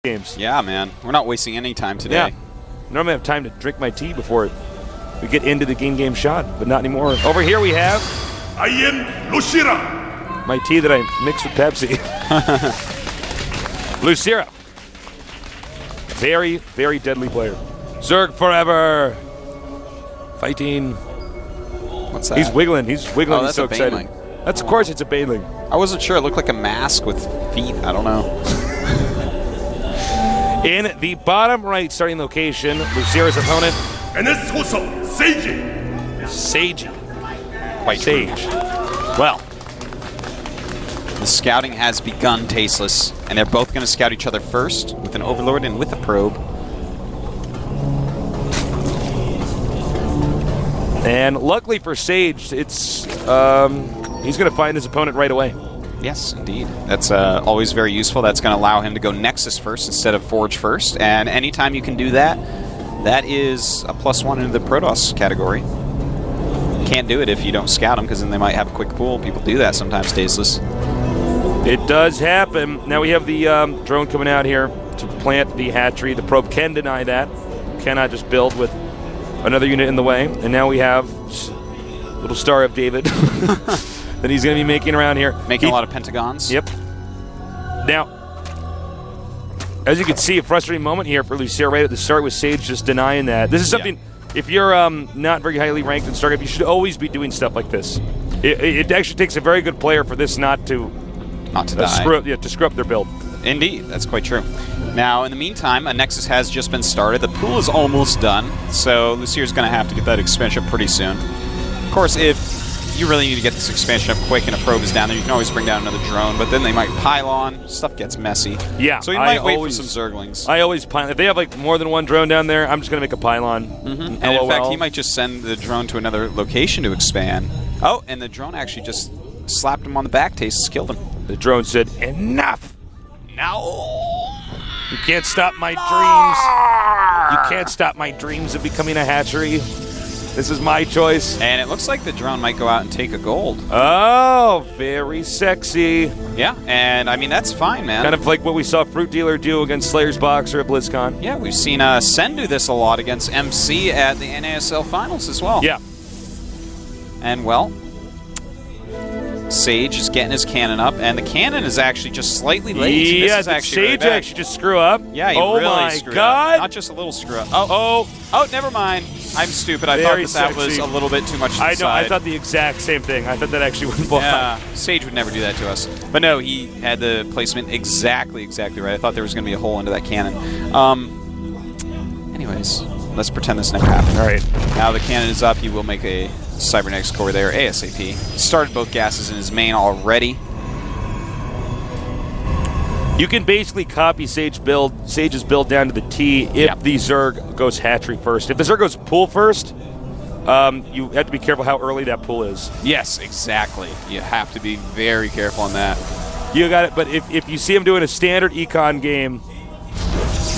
games. Yeah, man. We're not wasting any time today. Yeah. Normally I have time to drink my tea before we get into the game shot, but not anymore. Over here we have I am Lucira. my tea that I mixed with Pepsi. Lucira. Very, very deadly player. Zerg forever. Fighting. What's that? He's wiggling. He's wiggling. Oh, He's so that's a excited. baneling. That's, of course, it's a baneling. I wasn't sure. It looked like a mask with feet. I don't know. In the bottom right starting location, Lucira's opponent. And it's also Sage. Sage. Quite Sage. Well, the scouting has begun, Tasteless, and they're both going to scout each other first with an Overlord and with a probe. and luckily for Sage, it's he's going to find his opponent right away. Yes, indeed. That's always very useful. That's going to allow him to go Nexus first instead of Forge first, and anytime you can do that, that is a +1 into the Protoss category. Can't do it if you don't scout them, because then they might have a quick pool. People do that sometimes, Tasteless. It does happen. Now we have the drone coming out here to plant the hatchery. The probe can deny that. Cannot just build with another unit in the way. And now we have little Star of David that he's going to be making around here. Making a lot of pentagons. Yep. Now, as you can see, a frustrating moment here for Lucira right at the start with Sage just denying that. This is something, if you're not very highly ranked in Starcraft, you should always be doing stuff like this. It actually takes a very good player for this not to die. Screw up their build. Indeed, that's quite true. Now, in the meantime, a Nexus has just been started. The pool is almost done, so Lucira's going to have to get that expansion up pretty soon. Of course, if you really need to get this expansion up quick and a probe is down there, you can always bring down another drone, but then they might pile on. Stuff gets messy. Yeah. So you might wait for some Zerglings. I always pylon. If they have like more than one drone down there, I'm just going to make a pylon. And in fact, he might just send the drone to another location to expand. Oh, and the drone actually just slapped him on the back. Tastes killed him. The drone said, "Enough! No! You can't stop my dreams. You can't stop my dreams of becoming a hatchery. This is my choice." And it looks like the drone might go out and take a gold. Oh, very sexy. Yeah, and I mean, that's fine, man. Kind of like what we saw Fruit Dealer do against Slayer's Boxer at BlizzCon. Yeah, we've seen Sen do this a lot against MC at the NASL Finals as well. Yeah. And, well, Sage is getting his cannon up, and the cannon is actually just slightly late. Yeah, this is actually Sage really actually just screw up. Yeah, he oh really my screwed God. up. Not just a little screw up. Oh, never mind. I'm stupid. I thought that was a little bit too much to the I know. side. I thought the exact same thing. I thought that actually wouldn't fly. Yeah, Sage would never do that to us. But no, he had the placement exactly right. I thought there was going to be a hole into that cannon. Anyways, let's pretend this never happened. All right. Now the cannon is up. You will make a Cybernetics core there ASAP. Started both gases in his main already. You can basically copy Sage's build down to the T if the Zerg goes hatchery first. If the Zerg goes pool first, you have to be careful how early that pool is. Yes, exactly. You have to be very careful on that. You got it. But if you see him doing a standard econ game,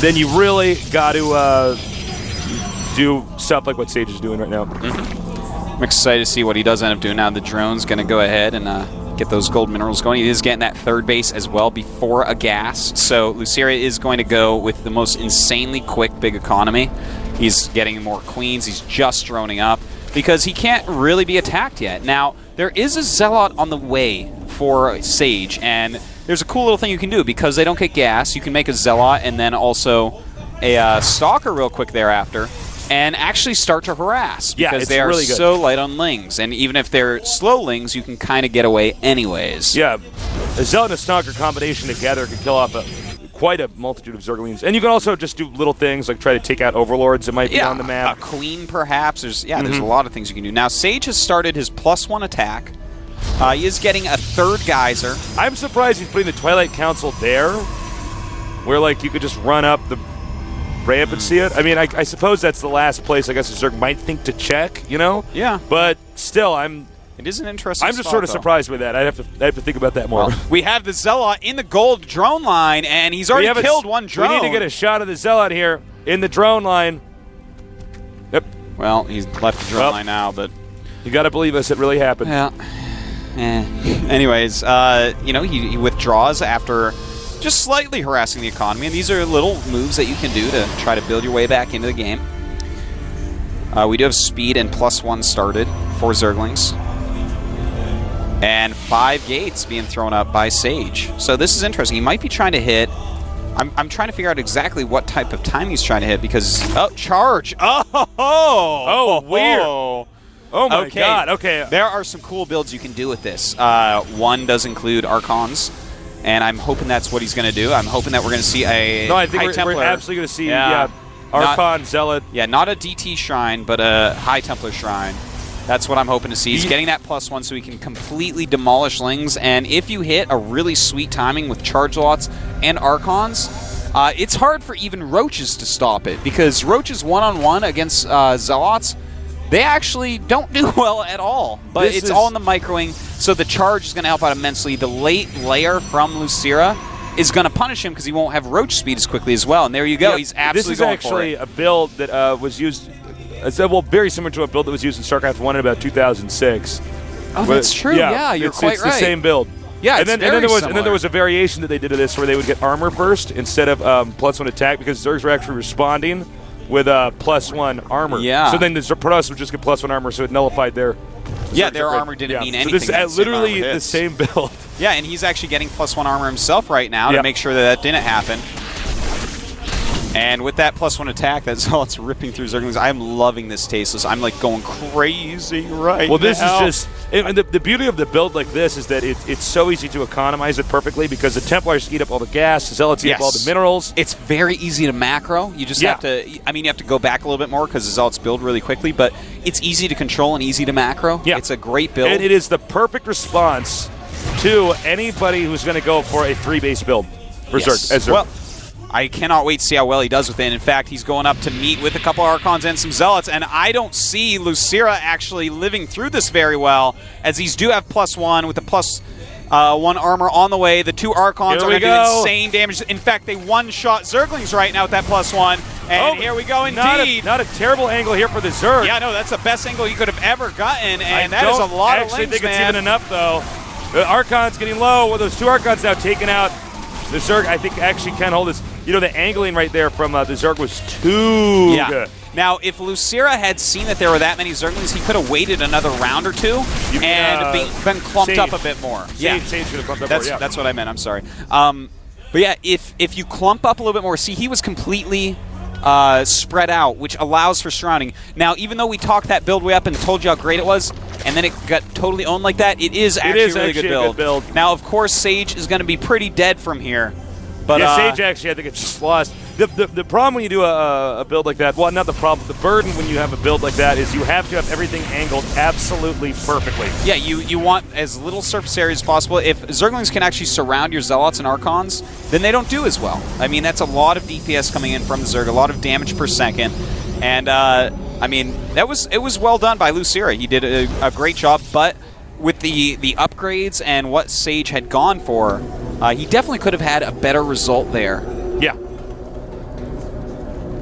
then you really got to do stuff like what Sage is doing right now. I'm excited to see what he does end up doing now. The drone's going to go ahead and get those gold minerals going. He is getting that third base as well before a gas. So Lucira is going to go with the most insanely quick big economy. He's getting more queens. He's just droning up because he can't really be attacked yet. Now, there is a Zealot on the way for Sage, and there's a cool little thing you can do. Because they don't get gas, you can make a Zealot and then also a Stalker real quick thereafter, and actually start to harass, because they are really good. so light on lings. And even if they're slow lings, you can kind of get away anyways. Yeah, a Zealot and a Stalker combination together can kill off quite a multitude of Zerglings. And you can also just do little things like try to take out Overlords that might be on the map. A Queen perhaps. There's a lot of things you can do. Now, Sage has started his +1 attack. He is getting a third geyser. I'm surprised he's putting the Twilight Council there, where like you could just run up the ramp and see it. I mean, I suppose that's the last place I guess a Zerg might think to check, you know? Yeah. But still, it is an interesting I'm just sort of surprised with that. I have to think about that more. Well, we have the Zealot in the gold drone line, and he's already killed one drone. We need to get a shot of the Zealot here in the drone line. Yep. Well, he's left the drone line now, but you got to believe us, it really happened. Yeah. Anyways, he withdraws after just slightly harassing the economy. And these are little moves that you can do to try to build your way back into the game. We do have speed and +1 started for Zerglings. And 5 gates being thrown up by Sage. So this is interesting. He might be trying to hit... I'm trying to figure out exactly what type of time he's trying to hit because... Oh, charge! Oh, weird. Oh, my God. Okay. There are some cool builds you can do with this. One does include Archons, and I'm hoping that's what he's going to do. I'm hoping that we're going to see a No, I think High Templar. we're absolutely going to see Archon, Zealot. Yeah, not a DT Shrine, but a High Templar Shrine. That's what I'm hoping to see. He's getting that +1 so he can completely demolish Lings. And if you hit a really sweet timing with Charge Lots and Archons, it's hard for even Roaches to stop it. Because Roaches one-on-one against Zealots, they actually don't do well at all. But it's all in the microing, so the charge is going to help out immensely. The late layer from Lucira is going to punish him because he won't have Roach speed as quickly as well. And there you go. He's absolutely going for it. This is actually a build that was used... well, very similar to a build that was used in StarCraft 1 in about 2006. Oh, that's true. Yeah, you're quite right. It's the same build. Yeah, and then there was a variation that they did of this where they would get armor first instead of +1 attack because Zergs were actually responding with +1 armor. Yeah. So then the Protoss would just get +1 armor, so it nullified their... Yeah, their armor didn't mean anything. So this is literally the same build. Yeah, and he's actually getting +1 armor himself right now to make sure that didn't happen. And with that +1 attack, that's all it's ripping through Zerglings. I'm loving this Tasteless. I'm like going crazy right now. Well, this is just... And the beauty of the build like this is that it's so easy to economize it perfectly because the Templars eat up all the gas, the Zealots eat up all the minerals. It's very easy to macro. You just have to... I mean, you have to go back a little bit more because the Zealots build really quickly, but it's easy to control and easy to macro. Yeah. It's a great build. And it is the perfect response to anybody who's going to go for a 3-base build for Zerg. Well, I cannot wait to see how well he does with it. In fact, he's going up to meet with a couple Archons and some Zealots, and I don't see Lucira actually living through this very well, as these do have +1 with the +1 armor on the way. The 2 Archons are going to do insane damage. In fact, they one-shot Zerglings right now with that +1, and here we go indeed. Not a terrible angle here for the Zerg. Yeah, no, that's the best angle you could have ever gotten, and that is a lot of Lings, I think it's even enough, though. The Archon's getting low. Well, those 2 Archons now taken out. The Zerg, I think, actually can hold this. You know, the angling right there from the Zerg was too good. Now, if Lucira had seen that there were that many Zerglings, he could have waited another round or two and been clumped up a bit more. Sage could have clumped up more, that's what I meant. I'm sorry. But yeah, if you clump up a little bit more, see, he was completely spread out, which allows for surrounding. Now, even though we talked that build way up and told you how great it was, and then it got totally owned like that, it is actually a really good build. Now, of course, Sage is going to be pretty dead from here. But yeah, Sage actually, I think it's just lost. The problem when you do a build like that, well, not the problem, the burden when you have a build like that is you have to have everything angled absolutely perfectly. Yeah, you want as little surface area as possible. If Zerglings can actually surround your Zealots and Archons, then they don't do as well. I mean, that's a lot of DPS coming in from the Zerg, a lot of damage per second. And, I mean, it was well done by Lucira. He did a great job, but with the upgrades and what Sage had gone for, he definitely could have had a better result there. Yeah.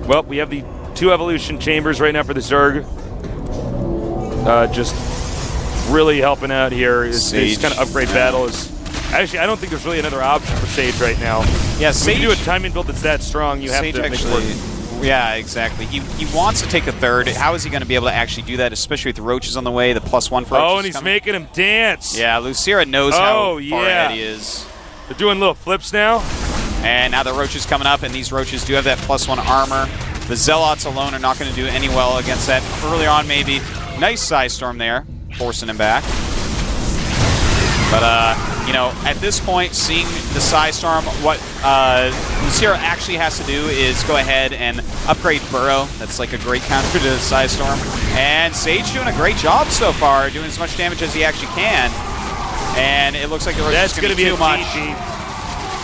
Well, we have the 2 evolution chambers right now for the Zerg. Just really helping out here. This kind of upgrade battle is... Actually, I don't think there's really another option for Sage right now. Yeah, Sage... When you do a timing build that's that strong, you have to make it work. Yeah, exactly. He wants to take a third. How is he going to be able to actually do that, especially with the Roaches on the way, the +1 for Roaches? Oh, and he's making him dance. Yeah, Lucira knows how far ahead he is. They're doing little flips now. And now the Roaches coming up, and these Roaches do have that +1 armor. The Zealots alone are not going to do any well against that. Early on, maybe. Nice Psy Storm there, forcing him back. But, you know, at this point, seeing the Psy Storm, what Lucira actually has to do is go ahead and upgrade Burrow. That's like a great counter to the Psy Storm. And Sage doing a great job so far, doing as much damage as he actually can. And it looks like the Roach is going to be too much.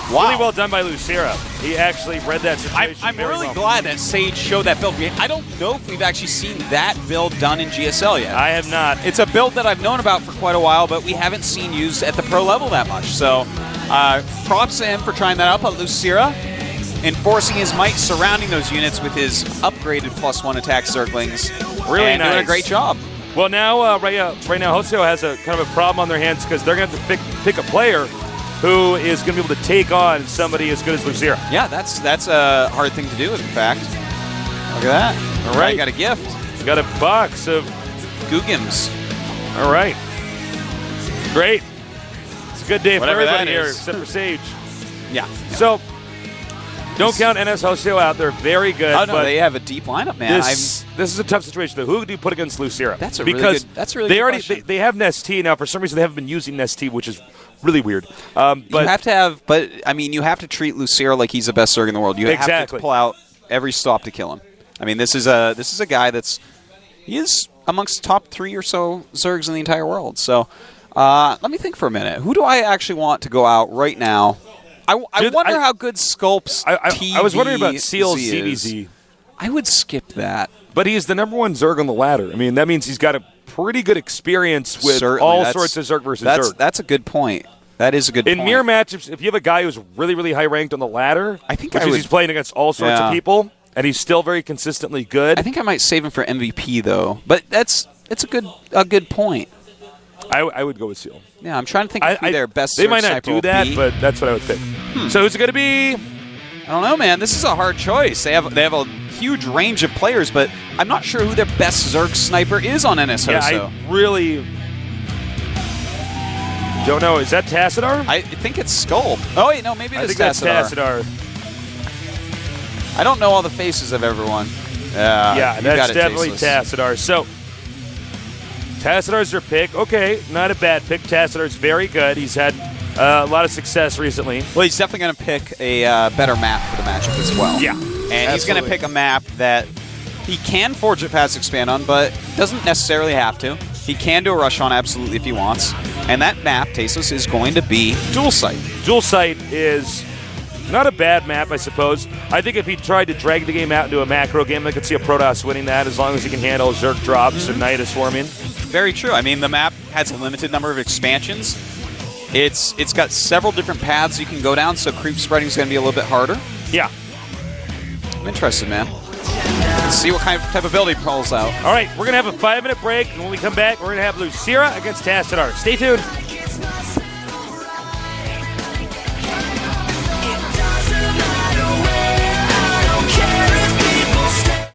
Wow. Really well done by Lucira. He actually read that situation. I'm really glad that Sage showed that build. I don't know if we've actually seen that build done in GSL yet. I have not. It's a build that I've known about for quite a while, but we haven't seen used at the pro level that much. So props to him for trying that out. But Lucira, enforcing his might, surrounding those units with his upgraded +1 attack Zerglings. Really nice. Doing a great job. Well, now right now Hoseo has a kind of a problem on their hands because they're going to have to pick a player who is going to be able to take on somebody as good as Lucira. Yeah, that's a hard thing to do, in fact. Look at that. All right. You got a gift. Got a box of Googims. All right. Great. It's a good day Whatever for everybody that here, is. except for Sage. Yeah. So, don't count NS Hoseo out. They're very good. Oh, no, but they have a deep lineup, man. this is a tough situation, though. Who do you put against Lucira? That's a really because good- that's a really they good already question. they have Nestea now. For some reason, they haven't been using Nestea, which is really weird. But you have to have, but I mean, you have to treat Lucira like he's the best Zerg in the world. You have Exactly. to pull out every stop to kill him. I mean, this is a guy he is amongst the top 3 or so Zergs in the entire world. So let me think for a minute. Who do I actually want to go out right now? I wonder how good Sculpt's I was wondering about Seal's TVZ is. CVZ. I would skip that. But he's the #1 Zerg on the ladder. I mean, that means he's got a pretty good experience with Certainly, all that's- sorts of Zerg versus Zerg. That's a good point. That is a good point. In mirror matchups, if you have a guy who's really, really high ranked on the ladder, I think which I is would- he's playing against all sorts Yeah. of people, and he's still very consistently good, I think I might save him for MVP though. But it's a good point. I would go with Seal. Yeah, I'm trying to think of who their best They Zerg might not sniper do will that, be. but that's what I would think. So who's it going to be? I don't know, man. This is a hard choice. They have a huge range of players, but I'm not sure who their best Zerg sniper is on NS Yeah, Hoso. I really don't know. Is that Tassadar? I think it's Skull. Oh wait, no, maybe I it's think that's Tassadar. Tassadar. I don't know all the faces of everyone. Yeah, you that's got it, definitely Tasteless. Tassadar. So, Tassadar's their pick. Okay, not a bad pick. Tassadar's very good. He's had a lot of success recently. Well, he's definitely going to pick a better map for the matchup as well. Yeah, and he's going to pick a map that he can forge it past expand on, but doesn't necessarily have to. He can do a rush on absolutely if he wants. And that map, Tasteless, is going to be Dual Sight. Dual Sight is not a bad map, I suppose. I think if he tried to drag the game out into a macro game, I could see a Protoss winning that as long as he can handle Zerg drops and Nida swarming. Very true. I mean, the map has a limited number of expansions. It's got several different paths you can go down, so creep spreading is going to be a little bit harder. Yeah. I'm interested, man. Let's see what type of ability pulls out. All right, we're going to have a 5-minute break, and when we come back, we're going to have Lucira against Tassadar. Stay tuned.